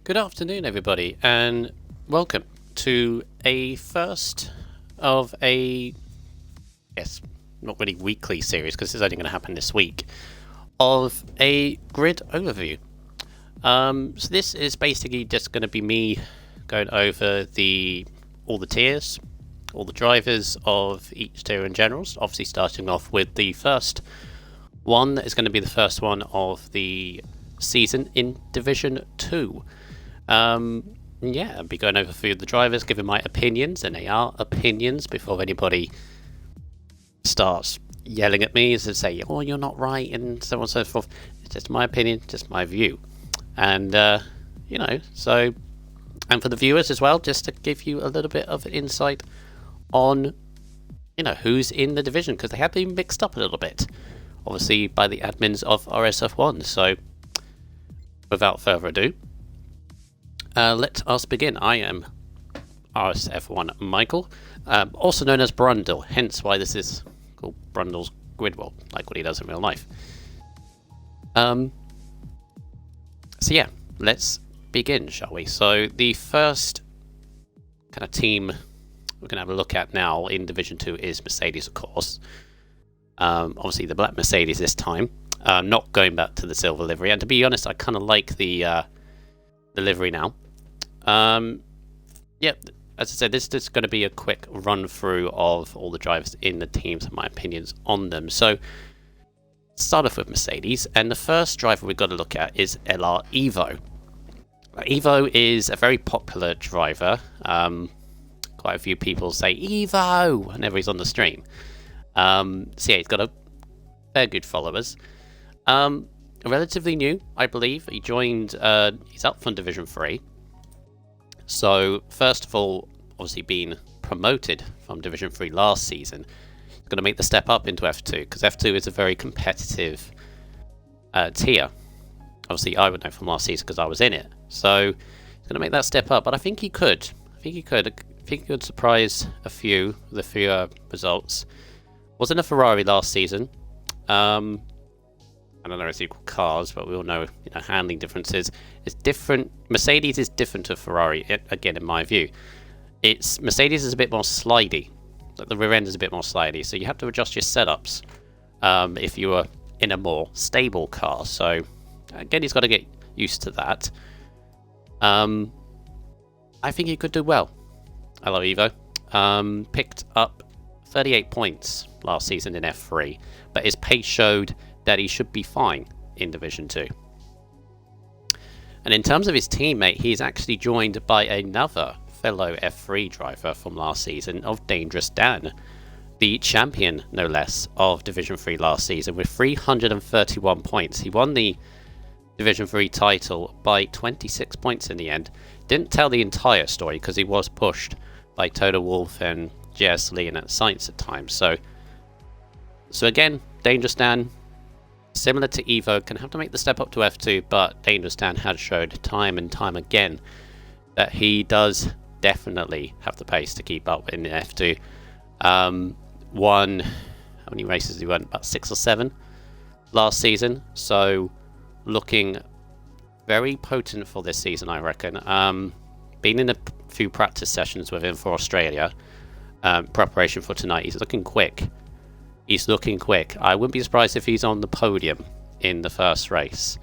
Good afternoon, everybody, and welcome to a first of a, yes, not really weekly series because it's only going to happen this week, of a grid overview. So this is basically just going to be me going over all the tiers, all the drivers of each tier in general. So obviously starting off with the first one that is going to be the first one of the season in Division 2. Yeah, I'll be going over a few of the drivers, giving my opinions, and they are opinions before anybody starts yelling at me to say, oh, you're not right, and so on and so forth. It's just my opinion, just my view. And, so, and for the viewers as well, just to give you a little bit of insight on, who's in the division, because they have been mixed up a little bit, obviously, by the admins of RSF1. So, without further ado, let us begin. I am RSF1 Michael, also known as Brundle, hence why this is called Brundle's Grid World, like what he does in real life. So yeah, let's begin, shall we? So the first kind of team we're going to have a look at now in Division 2 is Mercedes, of course. Obviously the black Mercedes this time, not going back to the silver livery, and to be honest, I kind of like the livery now. Yeah, as I said, this is going to be a quick run through of all the drivers in the teams and my opinions on them. So, start off with Mercedes, and the first driver we've got to look at is LR Evo. Evo is a very popular driver. Quite a few people say Evo whenever he's on the stream. So yeah, he's got a fair good followers. Relatively new, I believe. He joined, he's up from Division 3. So, first of all, obviously being promoted from Division 3 last season, he's going to make the step up into F2, because F2 is a very competitive tier. Obviously, I would know from last season because I was in it. So, he's going to make that step up, but I think he could. I think he could surprise a few with a few results. Wasn't a Ferrari last season. I don't know it's equal cars, but we all know, handling differences. It's different. Mercedes is different to Ferrari, again, in my view. Mercedes is a bit more slidey. Like the rear end is a bit more slidey, so you have to adjust your setups if you are in a more stable car. So, again, he's got to get used to that. I think he could do well. Hello, Evo. Picked up 38 points last season in F3, but his pace showed that he should be fine in Division 2. And in terms of his teammate, he's actually joined by another fellow F3 driver from last season of Dangerous Dan, the champion, no less, of Division 3 last season with 331 points. He won the Division 3 title by 26 points in the end. Didn't tell the entire story because he was pushed by Toto Wolff and JS Lee and at Science at times. So again, Dangerous Dan, similar to Evo, can have to make the step up to F2, but Dangerous Dan has showed time and time again that he does definitely have the pace to keep up in F2. How many races did he win? About 6 or 7 last season, so looking very potent for this season, I reckon. Been in a few practice sessions with him for Australia, preparation for tonight. He's looking quick. I wouldn't be surprised if he's on the podium in the first race,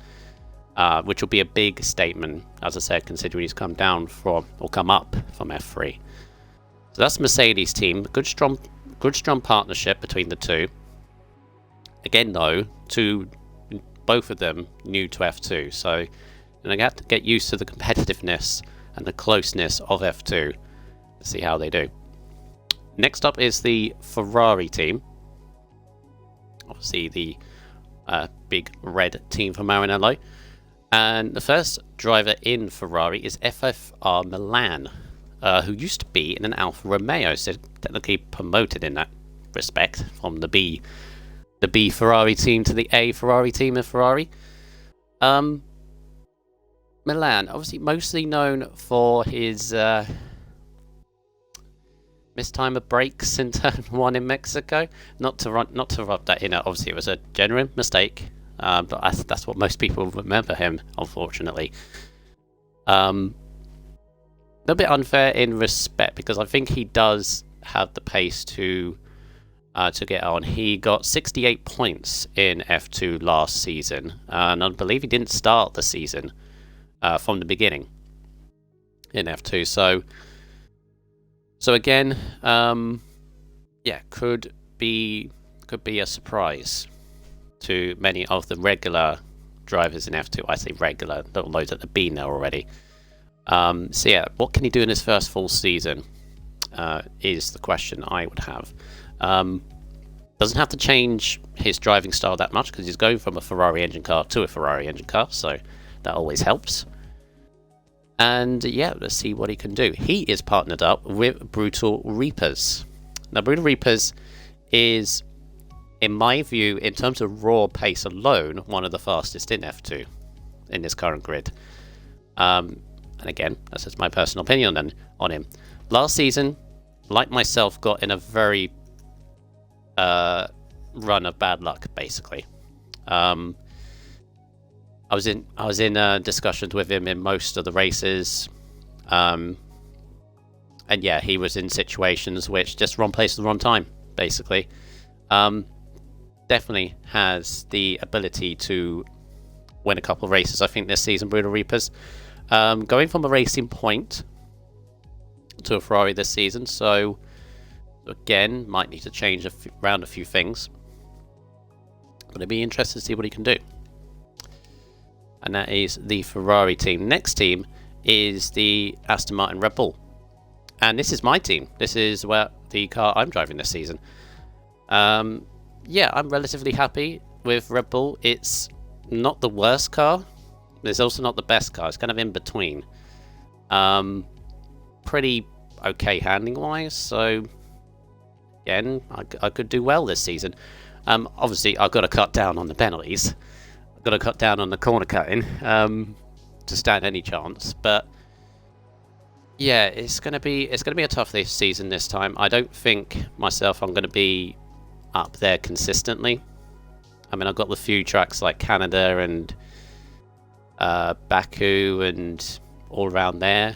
which will be a big statement, as I said, considering he's come up from F3. So that's Mercedes team. Good strong partnership between the two. Again, though, both of them new to F2, so I have to get used to the competitiveness and the closeness of F2 to see how they do. Next up is the Ferrari team. Obviously, the big red team from Maranello. And the first driver in Ferrari is FFR Milan, who used to be in an Alfa Romeo, so technically promoted in that respect from the B Ferrari team to the A Ferrari team of Ferrari. Milan, obviously mostly known for his mistime of brakes in turn 1 in Mexico. Not to rub that in. Obviously, it was a genuine mistake, but that's what most people remember him, unfortunately. A little bit unfair in respect because I think he does have the pace to get on. He got 68 points in F2 last season, and I believe he didn't start the season from the beginning in F2. So again, yeah, could be a surprise to many of the regular drivers in F2. I say regular, not loads that have been there already. So yeah, what can he do in his first full season is the question I would have. Doesn't have to change his driving style that much because he's going from a Ferrari engine car to a Ferrari engine car, so that always helps. And yeah, let's see what he can do. He is partnered up with Brutal Reapers. Now, Brutal Reapers is, in my view, in terms of raw pace alone, one of the fastest in F2 in this current grid. And again, that's just my personal opinion on him. Last season, like myself, got in a very run of bad luck, basically. I was in discussions with him in most of the races, and yeah, he was in situations which just wrong place at the wrong time, basically. Definitely has the ability to win a couple of races, I think, this season, Brutal Reapers. Going from a Racing Point to a Ferrari this season, so again, might need to change around a few things. But it'd be interesting to see what he can do. And that is the Ferrari team. Next team is the Aston Martin Red Bull. And this is my team. This is the car I'm driving this season. Yeah, I'm relatively happy with Red Bull. It's not the worst car. It's also not the best car. It's kind of in between. Pretty okay handling wise. So again, I could do well this season. Obviously, I've got to cut down on the penalties. I've got to cut down on the corner cutting to stand any chance. But yeah, it's gonna be a tough this season this time. I don't think myself I'm gonna be up there consistently. I mean, I've got the few tracks like Canada and Baku and all around there.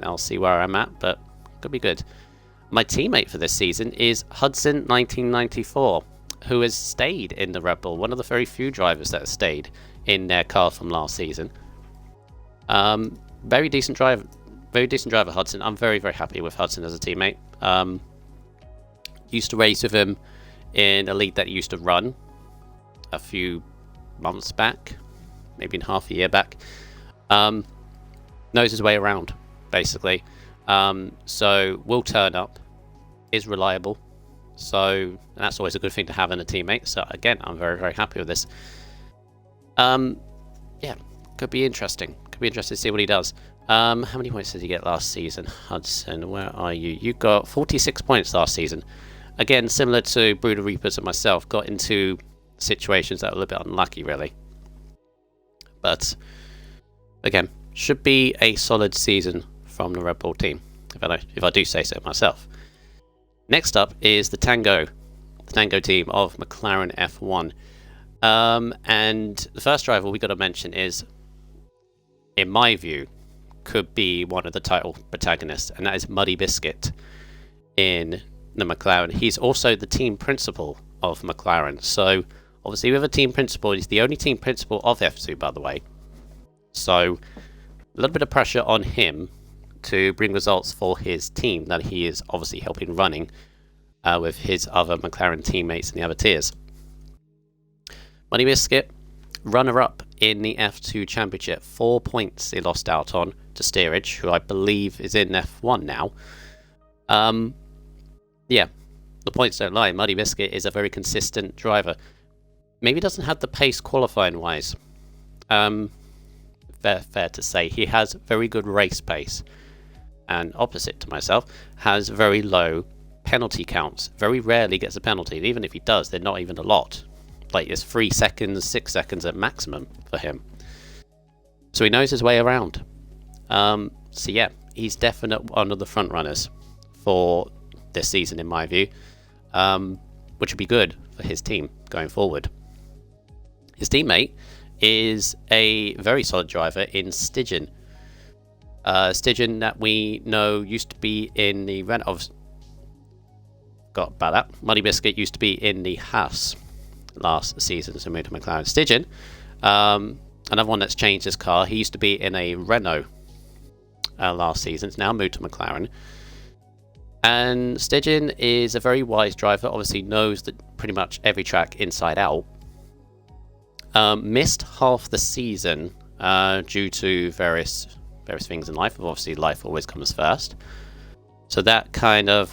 I'll see where I'm at, but could be good. My teammate for this season is Hudson 1994, who has stayed in the Red Bull. One of the very few drivers that have stayed in their car from last season. Very decent driver, Hudson. I'm very, very happy with Hudson as a teammate. Used to race with him in a league that he used to run a few months back, maybe in half a year back. Knows his way around, basically. So will turn up, is reliable. So that's always a good thing to have in a teammate. So again, I'm very, very happy with this. Yeah, could be interesting. Could be interesting to see what he does. How many points did he get last season? Hudson, where are you? You got 46 points last season. Again, similar to Brutal Reapers and myself, got into situations that were a little bit unlucky, really. But again, should be a solid season from the Red Bull team, if I do say so myself. Next up is the Tango team of McLaren F1. And the first driver we got to mention is, in my view, could be one of the title protagonists, and that is Muddy Biscuit in the McLaren. He's also the team principal of McLaren. So obviously with a team principal, he's the only team principal of F2, by the way. So a little bit of pressure on him to bring results for his team that he is obviously helping running with his other McLaren teammates in the other tiers. Muddy Biscuit, runner-up in the F2 Championship. 4 points he lost out on to Steerage, who I believe is in F1 now. Yeah, the points don't lie. Muddy Biscuit is a very consistent driver. Maybe doesn't have the pace qualifying-wise. Fair to say. He has very good race pace. And opposite to myself, has very low penalty counts. Very rarely gets a penalty. And even if he does, they're not even a lot. Like, it's 3 seconds, 6 seconds at maximum for him. So he knows his way around. So yeah, he's definitely one of the front runners for this season, in my view, which would be good for his team going forward. His teammate is a very solid driver in Stygian. Stygian, that we know, used to be in the Renault. Got about that. Muddy Biscuit used to be in the Haas last season, so moved to McLaren. Stygian, another one that's changed his car. He used to be in a Renault last season. It's now moved to McLaren. And Stygian is a very wise driver. Obviously knows that pretty much every track inside out. Missed half the season due to various things in life. Obviously, life always comes first. So that kind of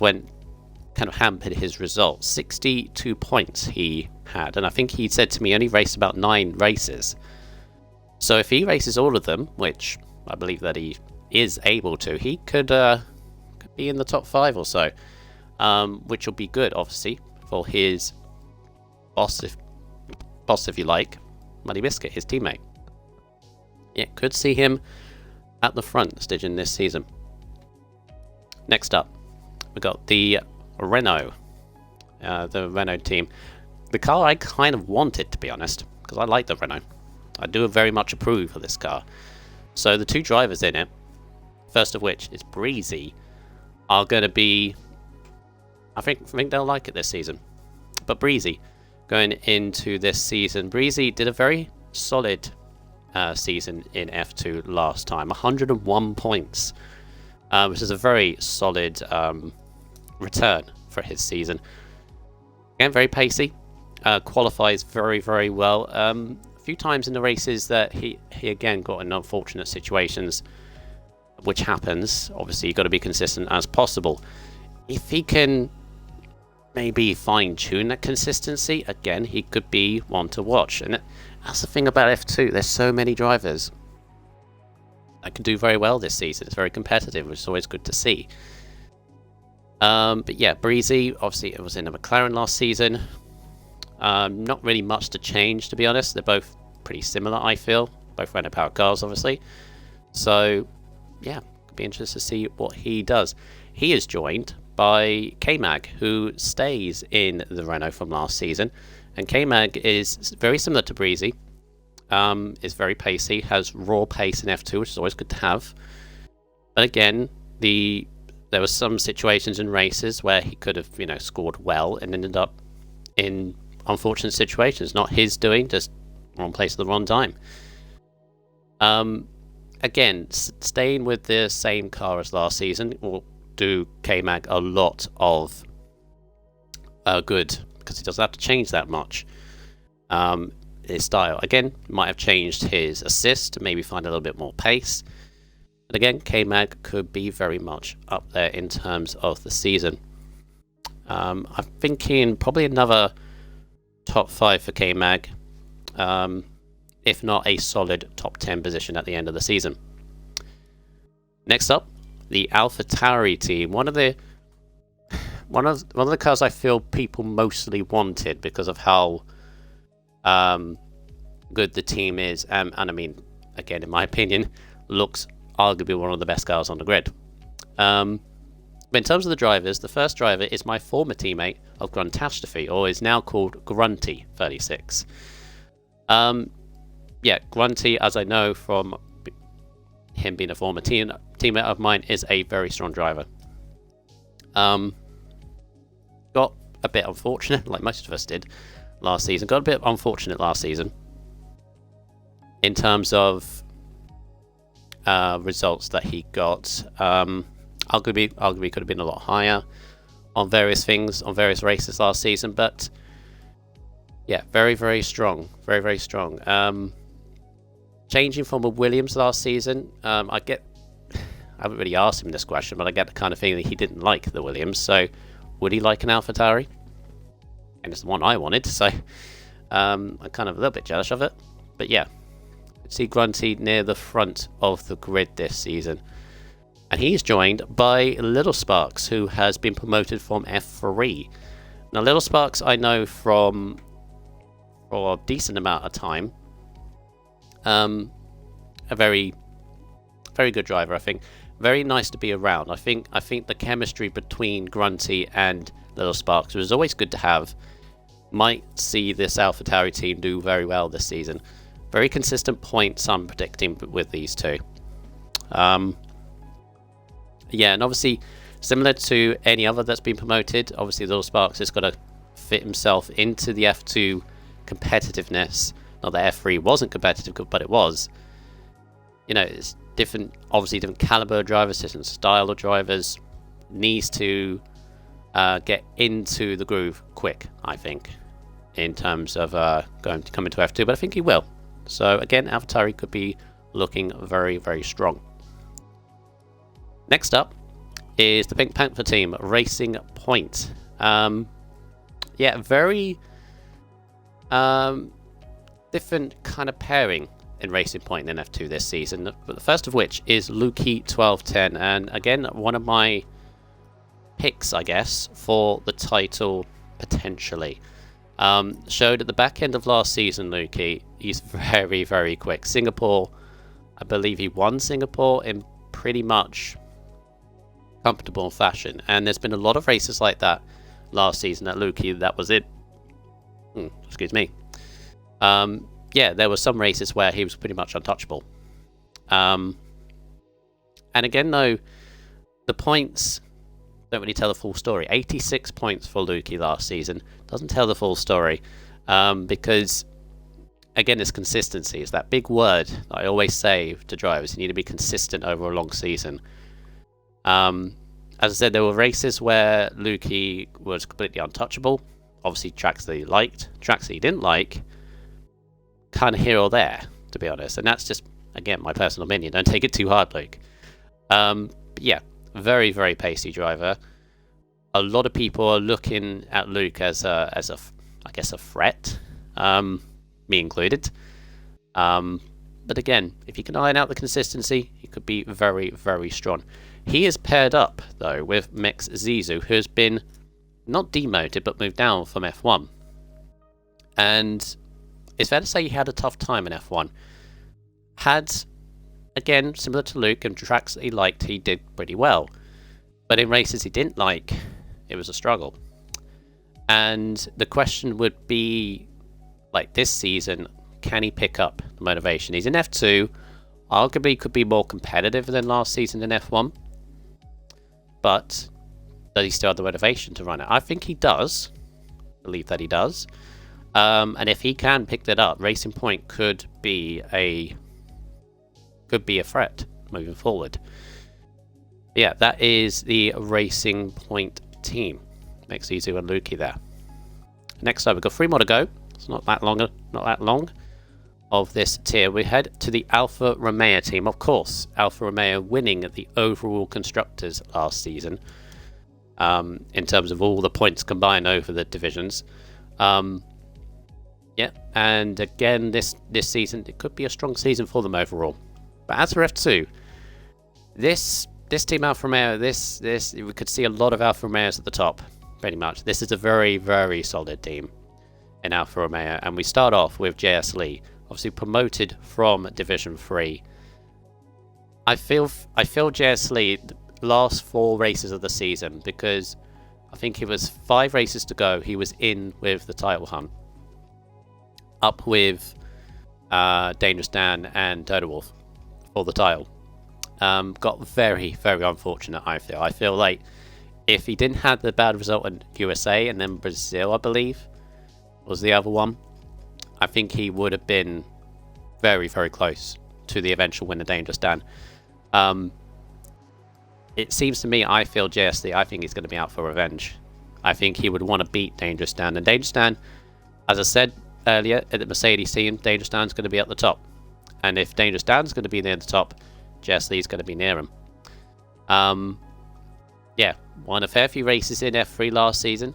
hampered his results. 62 points he had, and I think he said to me only raced about 9 races. So if he races all of them, which I believe that he is able to, he could be in the top 5 or so, which will be good, obviously, for his boss, if you like, Muddy Biscuit, his teammate. Yeah, could see him at the front, Stygian, this season. Next up, we got the Renault team. The car I kind of wanted, to be honest, because I like the Renault. I do very much approve of this car. So the 2 drivers in it, first of which is Breezy, are going to be... I think they'll like it this season. But Breezy, going into this season, Breezy did a very solid season in F2 last time. 101 points, which is a very solid return for his season. Again, very pacey. Qualifies very, very well. A few times in the races that he again got in unfortunate situations, which happens. Obviously, you've got to be consistent as possible. If he can maybe fine-tune that consistency, again, he could be one to watch. And that's the thing about F2. There's so many drivers that can do very well this season. It's very competitive, which is always good to see. But yeah, Breezy, obviously, it was in a McLaren last season. Not really much to change, to be honest. They're both pretty similar, I feel. Both Renault powered cars, obviously. So, yeah, could be interested to see what he does. He is joined by K-Mag, who stays in the Renault from last season. And K-Mag is very similar to Breezy. Is very pacey, has raw pace in F2, which is always good to have. But again, there were some situations in races where he could have, scored well and ended up in unfortunate situations. Not his doing, just wrong place at the wrong time. Again, staying with the same car as last season will do K-Mag a lot of good, because he doesn't have to change that much. His style, again, might have changed his assist to maybe find a little bit more pace. And again, K-Mag could be very much up there in terms of the season. I'm thinking probably another top 5 for K-Mag, if not a solid top 10 position at the end of the season. Next up, the AlphaTauri team. One of the cars I feel people mostly wanted because of how good the team is, and I mean, again, in my opinion, looks arguably one of the best cars on the grid. But in terms of the drivers, the first driver is my former teammate of Gruntastrophe, or is now called Grunty36. Yeah, Grunty, as I know from him being a former teammate of mine, is a very strong driver. Got a bit unfortunate, like most of us did last season. Got a bit unfortunate last season in terms of results that he got. Arguably could have been a lot higher on various things, on various races last season, but yeah, very, very strong. Very, very strong. Changing from a Williams last season, I haven't really asked him this question, but I get the kind of feeling that he didn't like the Williams, so would he like an AlphaTauri? And it's the one I wanted, so I'm kind of a little bit jealous of it. But yeah, see Grunty near the front of the grid this season. And he's joined by Little Sparks, who has been promoted from F3. Now, Little Sparks I know from for a decent amount of time. A very, very good driver, I think. Very nice to be around. I think the chemistry between Grunty and Little Sparks was always good to have. Might see this AlphaTauri team do very well this season. Very consistent points I'm predicting with these two. Yeah, and obviously, similar to any other that's been promoted, obviously Little Sparks has got to fit himself into the F2 competitiveness. Not that F3 wasn't competitive, but it was. You know, it's different, obviously different caliber of drivers, different style of drivers. Needs to get into the groove quick, I think, in terms of coming to F2, but I think he will. So again, AlphaTauri could be looking very, very strong. Next up is the Pink Panther team, Racing Point. Yeah, very different kind of pairing in Racing Point in F2 this season. But the first of which is Lukey1210, and again, one of my picks, I guess, for the title potentially. Showed at the back end of last season, Lukey, he's very, very quick. Singapore, I believe he won Singapore in pretty much comfortable fashion, and there's been a lot of races like that last season at Lukey. That was it. Excuse me. Yeah, there were some races where he was pretty much untouchable. And again, though, the points don't really tell the full story. 86 points for Lukey last season doesn't tell the full story, because again, it's consistency. It's that big word that I always say to drivers. You need to be consistent over a long season. As I said, there were races where Lukey was completely untouchable. Obviously, tracks that he liked, tracks that he didn't like, kind of here or there, to be honest. And that's just, again, my personal opinion. Don't take it too hard, Luke. But yeah, very, very pacey driver. A lot of people are looking at Luke as a I guess, a threat, me included. But again, if you can iron out the consistency, he could be very, very strong. He is paired up, though, with Mex Zizou, who has been not demoted, but moved down from F1. And it's fair to say he had a tough time in F1. Had, again, similar to Luke, in tracks that he liked, he did pretty well. But in races he didn't like, it was a struggle. And the question would be, like this season, can he pick up the motivation? He's in F2, arguably could be more competitive than last season in F1. But does he still have the motivation to run it? I think he does. Believe that he does. And if he can pick that up, Racing Point could be a threat moving forward. Yeah, that is the Racing Point team. Makes Zizou and Lukey there. Next up, we've got 3 more to go. It's not that long of this tier. We head to the Alfa Romeo team. Of course, Alfa Romeo winning the overall constructors last season, in terms of all the points combined over the divisions. Yeah, and again, this season, it could be a strong season for them overall. But as for F2, this team Alfa Romeo, we could see a lot of Alfa Romeos at the top, pretty much. This is a very, very solid team in Alfa Romeo, and we start off with JS Lee, obviously promoted from Division 3. I feel JS Lee, the last 4 races of the season, because I think it was 5 races to go, he was in with the title hunt. Up with Dangerous Dan and Turtle Wolf for the title. Got very, very unfortunate, I feel. I feel like if he didn't have the bad result in USA and then Brazil, I believe, was the other one, I think he would have been very, very close to the eventual winner, Dangerous Dan. It seems to me, I feel JSD, I think he's going to be out for revenge. I think he would want to beat Dangerous Dan. And Dangerous Dan, as I said earlier, at the Mercedes team, Dangerous Dan's going to be at the top. And if Dangerous Dan's going to be near the top, JSD's going to be near him. Yeah, won a fair few races in F3 last season.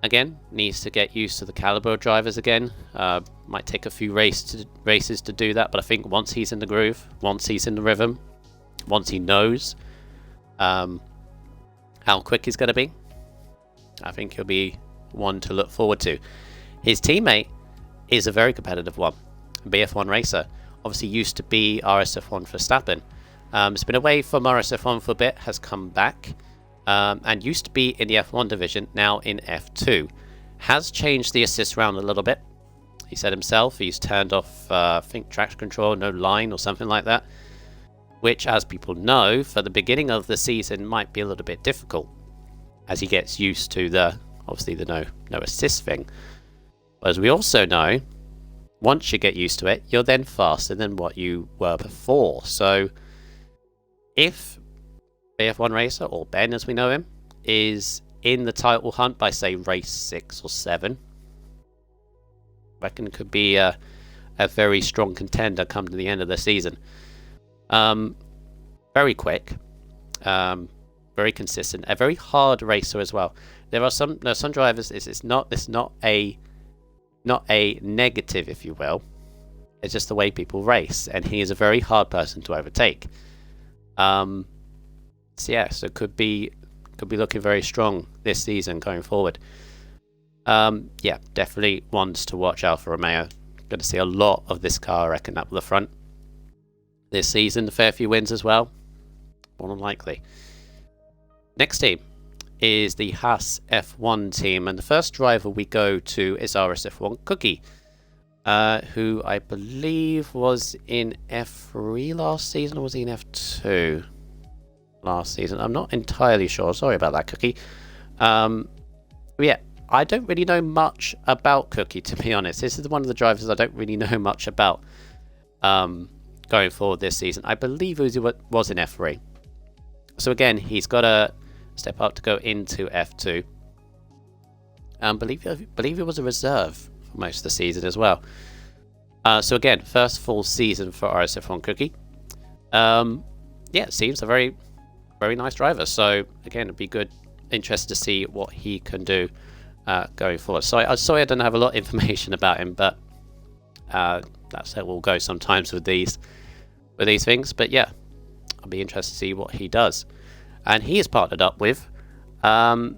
Again, needs to get used to the caliber of drivers again. Might take a few races to do that, but I think once he's in the groove, once he's in the rhythm, once he knows how quick he's going to be, I think he'll be one to look forward to. His teammate is a very competitive one, BF1 racer. Obviously used to be RSF1 for Verstappen. It's been away from RSF1 for a bit, has come back, and used to be in the F1 division, now in F2. Has changed the assist around a little bit. He said himself he's turned off, I think, traction control, no line or something like that. which, as people know, for the beginning of the season might be a little bit difficult as he gets used to obviously the no assist thing. But as we also know, once you get used to it, you're then faster than what you were before. So if BF1 Racer, or Ben as we know him, is in the title hunt by, say, race 6 or 7, I reckon it could be a very strong contender come to the end of the season. Very quick, very consistent, a very hard racer as well. There are some drivers. It's not a negative, if you will. It's just the way people race, and he is a very hard person to overtake. So it could be looking very strong this season going forward. Definitely ones to watch. Alfa Romeo. Going to see a lot of this car, I reckon, up the front this season. A fair few wins as well, more than likely. Next team is the Haas F1 team, and the first driver we go to is RSF1 Cookie, who I believe was in F3 last season, or was he in F2 last season? I'm not entirely sure. Sorry about that, Cookie. I don't really know much about Cookie, to be honest. This is one of the drivers I don't really know much about going forward this season. I believe he was in F3. So again, he's got to step up to go into F2. Believe he was a reserve for most of the season as well. So again, first full season for RSF1 Cookie. It seems a very, very nice driver. So again, it'd be interested to see what he can do going forward. So I'm sorry I don't have a lot of information about him, but that's how we'll go sometimes with these things. But yeah, I'll be interested to see what he does. And he is partnered up with one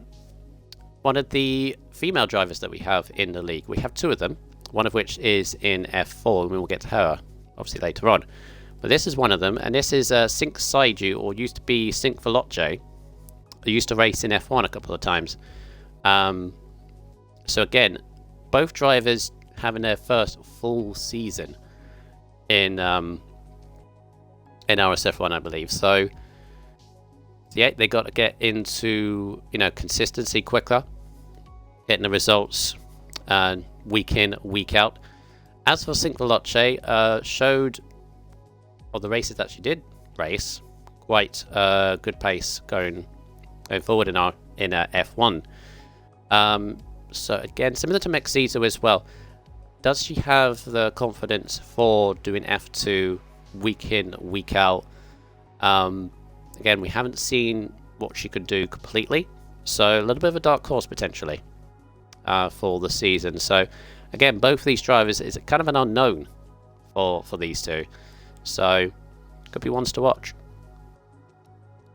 of the female drivers that we have in the league. We have two of them, one of which is in F4, and we will get to her obviously later on. But this is one of them, and this is Sync Saiju, or used to be Sync Veloce, who used to race in F1 a couple of times. So again, both drivers having their first full season in RSF1, I believe. So yeah, they got to get into consistency quicker, getting the results week in, week out. As for Sync Veloce, showed of the races that she did race quite good pace going forward in F1. So again, similar to Mexizo as well. Does she have the confidence for doing F2 week in, week out? Again, we haven't seen what she could do completely, so a little bit of a dark horse potentially for the season. So again, both of these drivers is kind of an unknown for these two, so could be ones to watch.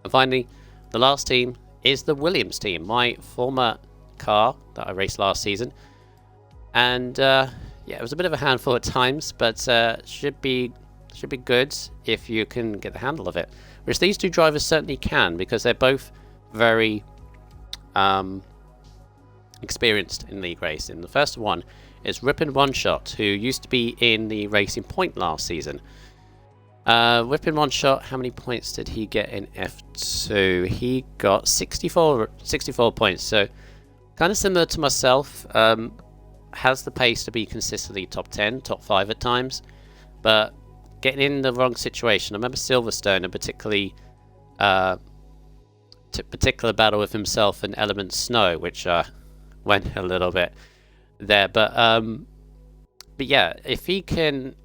And finally, the last team is the Williams team, my former car that I raced last season, and it was a bit of a handful at times, but should be good if you can get the handle of it, which these two drivers certainly can, because they're both very experienced in league racing. The first one is Ripon One Shot, who used to be in the Racing Point last season. Ripon One Shot, how many points did he get in F2? He got 64 points, so kind of similar to myself. Has the pace to be consistently top 10, top 5 at times, but getting in the wrong situation. I remember Silverstone, a particular battle with himself and Element Snow, which went a little bit there. But yeah, if he can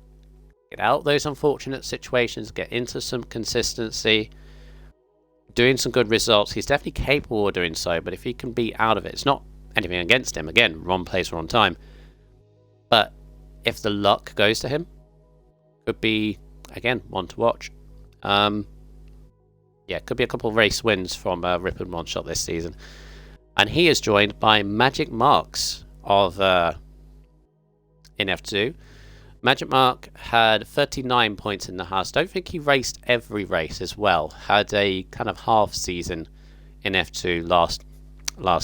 get out those unfortunate situations, get into some consistency, doing some good results, he's definitely capable of doing so. But if he can be out of it, it's not anything against him. Again, wrong place, wrong time. But if the luck goes to him, could be, again, one to watch. Could be a couple of race wins from Ripon One Shot this season. And he is joined by Magic Marks of in F2. Magic Mark had 39 points in the Haas. Don't think he raced every race as well. Had a kind of half season in F2 last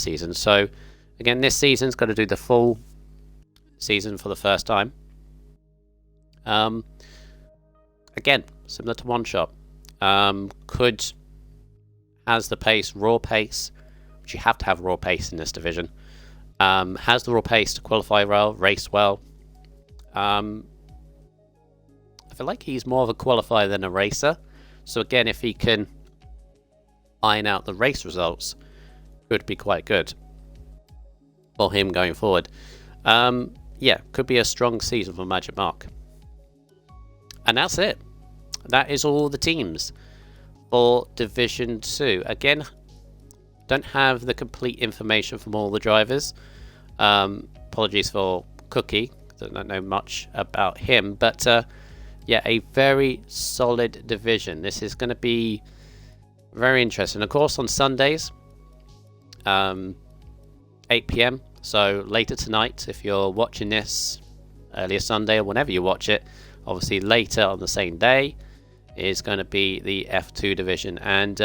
season. So again, this season's got to do the full season for the first time. Again, similar to One Shot. Has the pace, raw pace, which you have to have raw pace in this division. Has the raw pace to qualify well, race well. I feel like he's more of a qualifier than a racer. So again, if he can iron out the race results, could be quite good for him going forward. Yeah, could be a strong season for Magic Mark. And that's it. That is all the teams for Division 2. Again, don't have the complete information from all the drivers. Apologies for Cookie, I don't know much about him, but yeah, a very solid division. This is going to be very interesting. Of course, on Sundays, 8 PM, so later tonight, if you're watching this earlier Sunday or whenever you watch it, obviously later on the same day is going to be the F2 division, and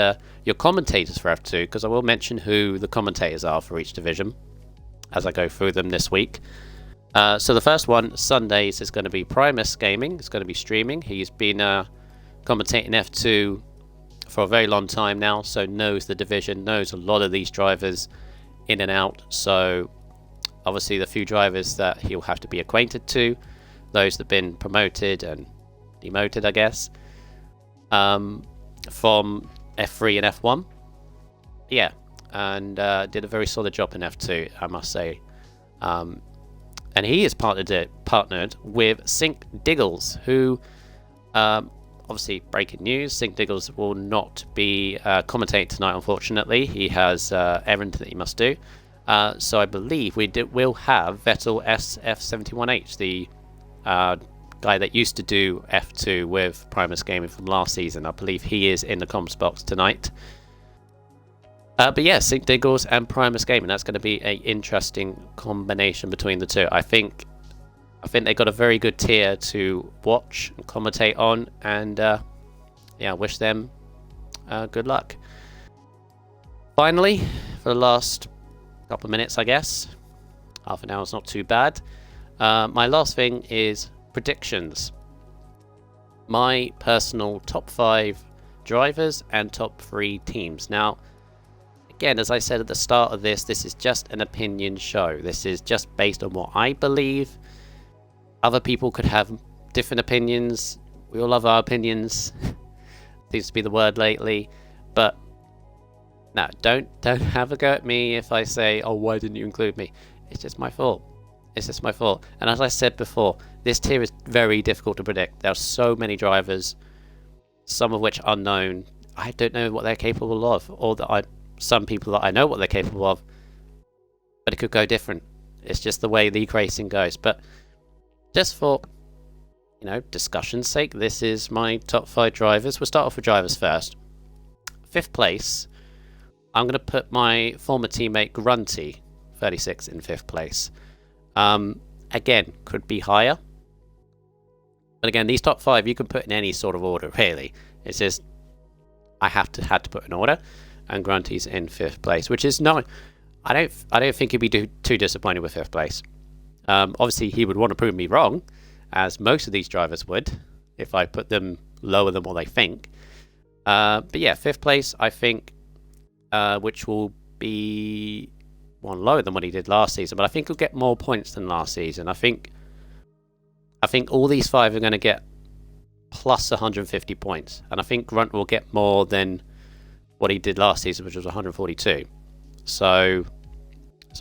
your commentators for F2, because I will mention who the commentators are for each division as I go through them this week. So the first one, Sundays, is going to be Primus Gaming. It's going to be streaming. He's been commentating F2 for a very long time now, so knows the division, knows a lot of these drivers in and out. So obviously the few drivers that he'll have to be acquainted to, those that have been promoted and demoted, I guess, from F3 and F1. Yeah, and did a very solid job in F2, I must say. And he is partnered with Sync Diggles, who, obviously, breaking news, Sync Diggles will not be commentating tonight, unfortunately. He has errand that he must do. So I believe we'll have Vettel SF1H, the guy that used to do F2 with Primus Gaming from last season. I believe he is in the comms box tonight. But yeah, Sync Diggles and Primus Gaming, that's going to be an interesting combination between the two. I think they got a very good tier to watch and commentate on, and yeah, wish them good luck. Finally, for the last couple of minutes, I guess, half an hour is not too bad. My last thing is predictions. My personal top 5 drivers and top 3 teams. Now, again, as I said at the start of this is just an opinion show. This is just based on what I believe. Other people could have different opinions. We all love our opinions. Seems to be the word lately. But no, don't have a go at me if I say, oh, why didn't you include me? It's just my fault. It's just my fault. And as I said before, this tier is very difficult to predict. There are so many drivers, some of which are unknown. I don't know what they're capable of, or that some people that I know what they're capable of, but it could go different. It's just the way league racing goes. But just for, discussion's sake, this is my top 5 drivers. We'll start off with drivers first. 5th place, I'm going to put my former teammate Grunty, 36, in 5th place. Again, could be higher. But again, these top 5 you can put in any sort of order, really. It's just I had to put an order, and Grunty's in 5th place, which is not. I don't think he'd be too disappointed with 5th place. Obviously, he would want to prove me wrong, as most of these drivers would, if I put them lower than what they think. But yeah, 5th place, I think, which will be one lower than what he did last season, but I think he'll get more points than last season. I think all these 5 are going to get plus 150 points, and I think Grunt will get more than what he did last season, which was 142. So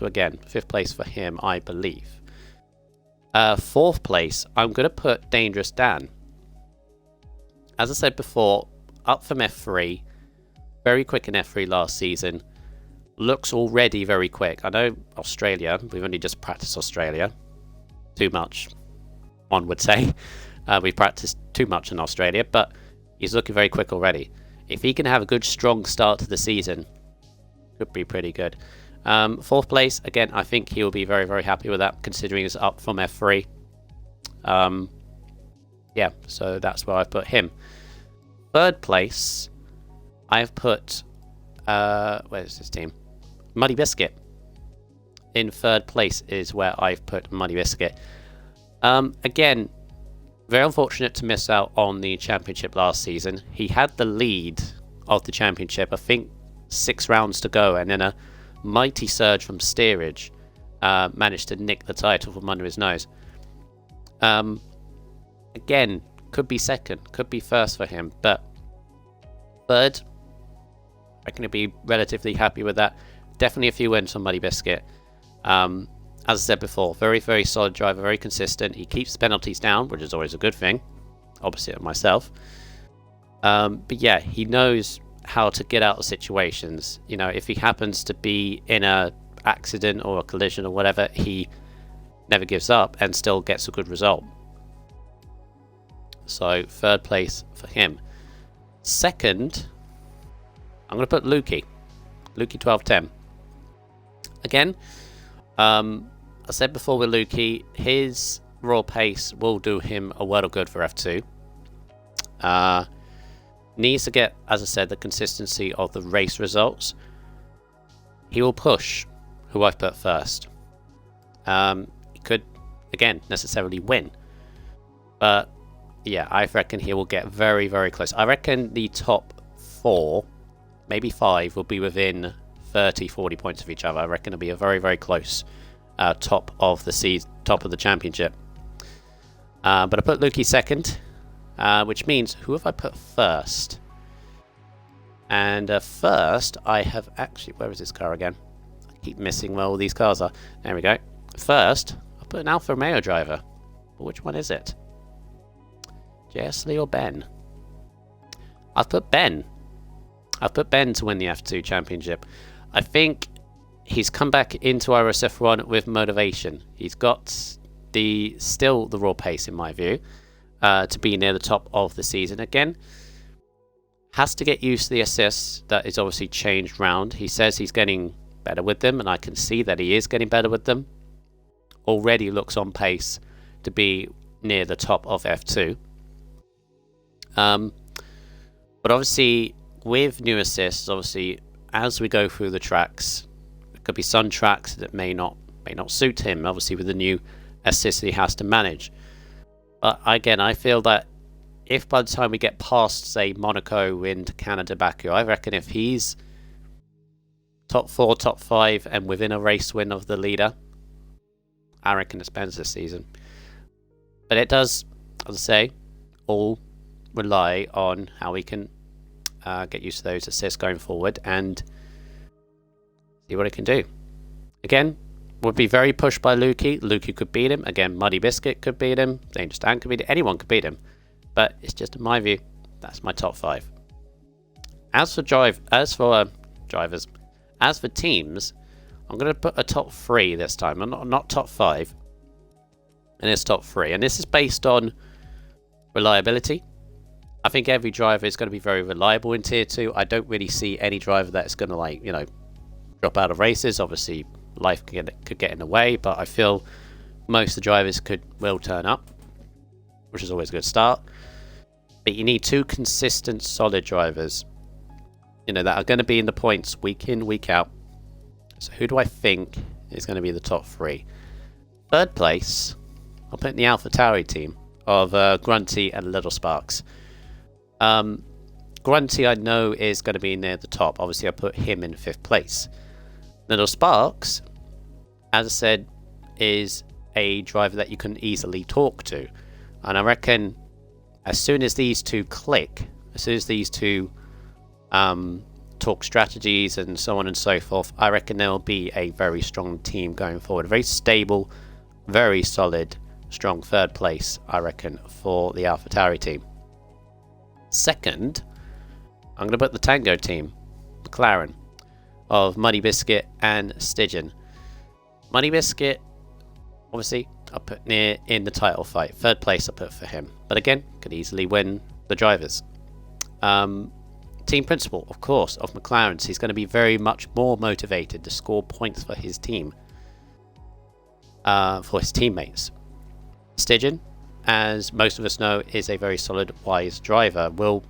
again, 5th place for him, I believe. 4th place, I'm going to put Dangerous Dan. As I said before, up from F3, very quick in F3 last season, looks already very quick. I know Australia, we've only just practiced Australia. Too much, one would say. We've practiced too much in Australia, but he's looking very quick already. If he can have a good, strong start to the season, could be pretty good. 4th place, again, I think he'll be very, very happy with that, considering he's up from F3. Yeah, so that's where I've put him. 3rd place, I've put... where's this team? Muddy Biscuit. In 3rd place is where I've put Muddy Biscuit. Again, Very unfortunate to miss out on the championship last season. He had the lead of the championship, I think 6 rounds to go, and then a mighty surge from steerage managed to nick the title from under his nose. Again, could be second, could be first for him, but third, I can be relatively happy with that. Definitely a few wins from Muddy Biscuit. As I said before, very, very solid driver, very consistent. He keeps the penalties down, which is always a good thing, opposite of myself. But yeah, he knows how to get out of situations. You know, if he happens to be in a accident or a collision or whatever, he never gives up and still gets a good result. So third place for him. Second, I'm going to put Lukey 1210. Again, I said before with Lukey, his raw pace will do him a world of good for F2. Needs to get, as I said, the consistency of the race results. He will push who I've put first. He could, again, necessarily win. But yeah, I reckon he will get very, very close. I reckon the top 4, maybe 5, will be within 30, 40 points of each other. I reckon it'll be a very, very close top of the championship. But I put Lukey second, which means who have I put first? And first, I have actually, where is this car again? I keep missing where all these cars are. There we go. First, I put an Alfa Romeo driver. But which one is it? Lee or Ben? I've put Ben. I've put Ben to win the F2 championship. I think he's come back into RSF1 with motivation. He's got still the raw pace, in my view, to be near the top of the season again. Has to get used to the assists that is obviously changed round. He says he's getting better with them, and I can see that he is getting better with them. Already looks on pace to be near the top of F2. But obviously, with new assists, obviously, as we go through the tracks, it could be some tracks that may not suit him, obviously, with the new assists he has to manage. But again, I feel that if by the time we get past, say, Monaco into Canada, Baku, I reckon if he's top 4, top 5, and within a race win of the leader, I reckon it spends this season. But it does, as I say, all rely on how we can get used to those assists going forward and see what it can do. Again, would be very pushed by Lukey. Lukey could beat him. Again, Muddy Biscuit could beat him. Dangerous Dan could beat him. Anyone could beat him. But it's just in my view, that's my top 5. As for drivers, as for teams, I'm going to put a top 3 this time. I'm not top 5. And it's top 3. And this is based on reliability. I think every driver is going to be very reliable in Tier 2. I don't really see any driver that's going to, drop out of races. Obviously, life could get in the way, but I feel most of the drivers will turn up, which is always a good start. But you need 2 consistent, solid drivers, that are going to be in the points week in, week out. So who do I think is going to be the top 3? Third place, I'll put in the AlphaTauri team of Grunty and Little Sparks. Grunty, I know, is going to be near the top. Obviously, I put him in 5th place. Little Sparks, as I said, is a driver that you can easily talk to. And I reckon as soon as these 2 click, as soon as these 2 talk strategies and so on and so forth, I reckon there will be a very strong team going forward. A very stable, very solid, strong 3rd place, I reckon, for the AlphaTauri team. Second, I'm going to put the Tango team, McLaren, of Muddy Biscuit and Stygian. Muddy Biscuit, obviously, I put in the title fight. 3rd place I put for him. But again, could easily win the drivers. Team principal, of course, of McLaren's. He's going to be very much more motivated to score points for his team. For his teammates. Stygian, as most of us know, is a very solid, wise driver. Will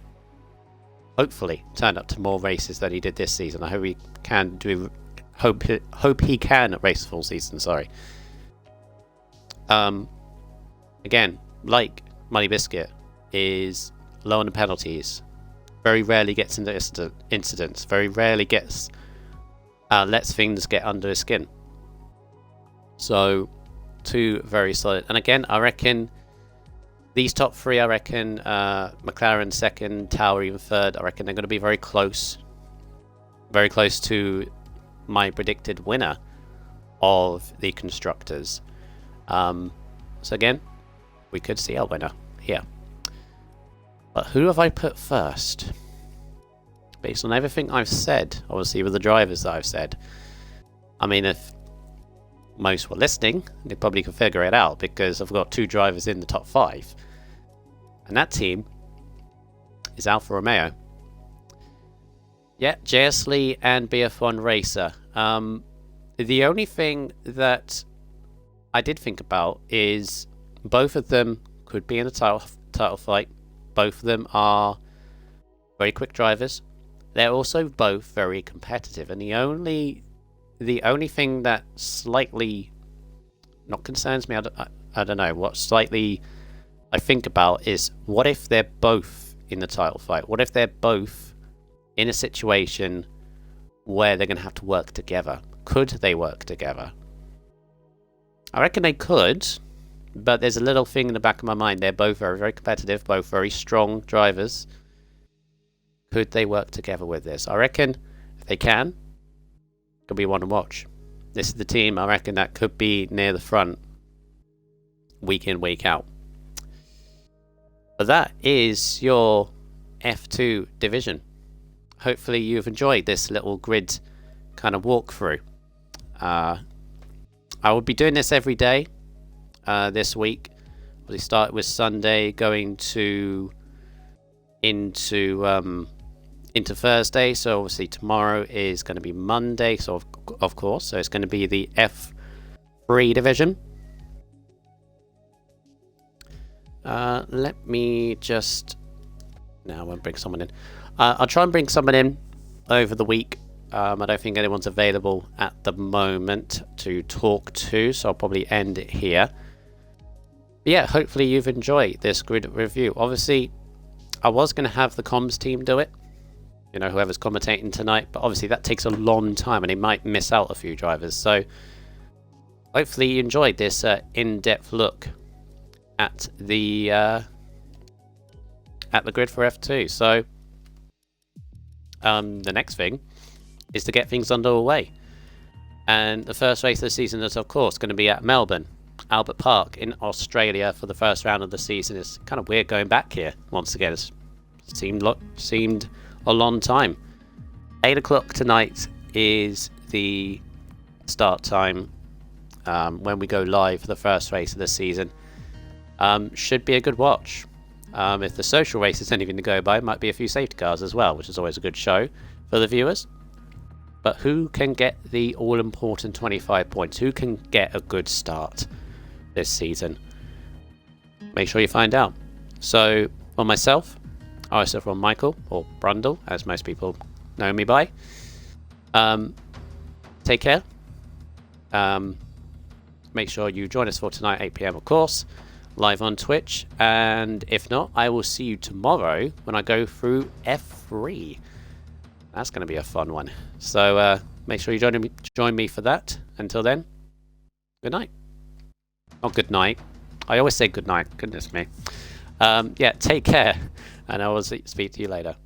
hopefully turn up to more races than he did this season. I hope he can hope he can race full season. Sorry. Again, like Money Biscuit is low on the penalties. Very rarely gets into incidents. Very rarely gets lets things get under his skin. So 2 very solid. And again, I reckon these top 3, I reckon McLaren second, Tower even third. I reckon they're going to be very close to my predicted winner of the constructors. So again, we could see our winner here. But who have I put first? Based on everything I've said, obviously with the drivers that I've said. I mean, if most were listening, they probably could figure it out, because I've got 2 drivers in the top 5. And that team is Alfa Romeo. Yeah, JS Lee and BF1 Racer. The only thing that I did think about is both of them could be in a title fight. Both of them are very quick drivers. They're also both very competitive, and the only thing that slightly not concerns me, I don't know, what slightly I think about is, what if they're both in the title fight? What if they're both in a situation where they're going to have to work together? Could they work together? I reckon they could, but there's a little thing in the back of my mind. They're both very, very competitive, both very strong drivers. Could they work together with this? I reckon if they can, it could be one to watch. This is the team, I reckon, that could be near the front week in, week out. But that is your F2 division. Hopefully you've enjoyed this little grid kind of walkthrough. I will be doing this every day this week. We start with Sunday, going into Thursday. So obviously tomorrow is going to be Monday. So of course, so it's going to be the F3 division. Let me just... Now I won't bring someone in. I'll try and bring someone in over the week. I don't think anyone's available at the moment to talk to, so I'll probably end it here. But yeah, hopefully you've enjoyed this grid review. Obviously, I was going to have the comms team do it. You know, whoever's commentating tonight. But obviously that takes a long time and it might miss out a few drivers. So hopefully you enjoyed this in-depth look at the grid for F2. So the next thing is to get things underway, and the first race of the season is of course going to be at Melbourne Albert Park in Australia for the first round of the season. It's kind of weird going back here once again. It seemed a long time. 8 o'clock tonight is the start time when we go live for the first race of the season. Should be a good watch. If the social race is anything to go by, might be a few safety cars as well, which is always a good show for the viewers. But who can get the all-important 25 points? Who can get a good start this season? Make sure you find out. So, for myself, RSF1 Michael, or Brundle, as most people know me by, take care. Make sure you join us for tonight, 8 PM, of course, live on Twitch. And if not, I will see you tomorrow when I go through F3. That's going to be a fun one. So make sure you join me for that. Until then, good night. Oh, good night. I always say good night. Goodness me. Yeah, take care. And I will speak to you later.